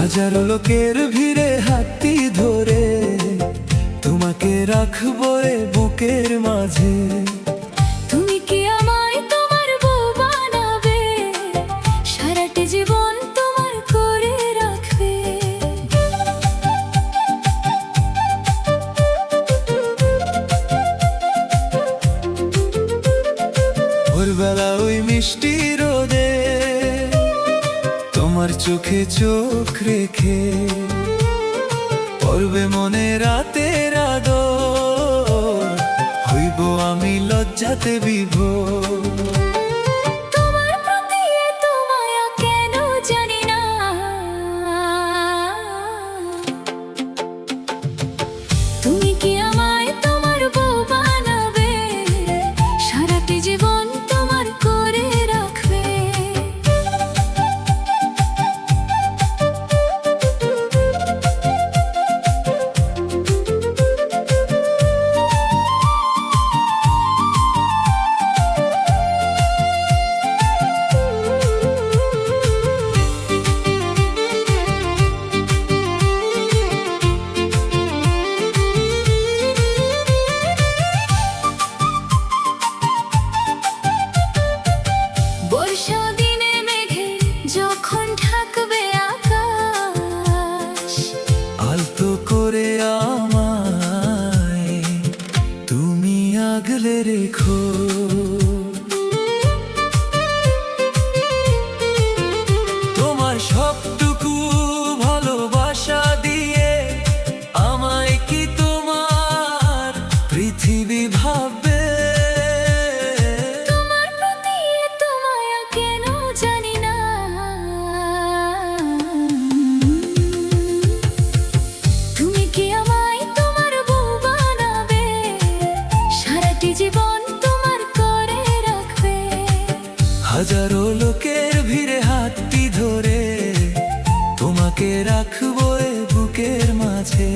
হাজারো লোকের ভিড়ে হাতটি ধরে তোমাকে রাখবো রে বুকের মাঝে। তুমি কি আমায় তোমার বউ বানাবে, সারাটি জীবন তোমার করে রাখবে। ভোরবেলা ওই মিষ্টি রোদে তোমার চোখে চোখ রেখে পড়বে মনে রাতের আদর, হইব আমি লজ্জাতে বিভোর। তোমার প্রতি এত মায়া কেন জানি না, তুমি কি আমায় তোমার বউ বানাবে, সারাটি জীবন তোমার করে রাখবে। বর্ষা দিনে মেঘে যখন ঢাকবে আকাশ, আলতো করে আমায় তুমি আগলে রেখো। তোমার সবটুকু ভালোবাসা দিয়ে আমায় কি তোমার পৃথিবী ভাববে। তোমার প্রতি এত মায়া কেন জানি না, তুমি কি আমায় তোমার বউ বানাবে, সারাটি জীবন তোমার করে রাখবে। হাজারো লোকের ভিড়ে হাতটি ধরে তোমাকে রাখবো রে বুকের মাঝে।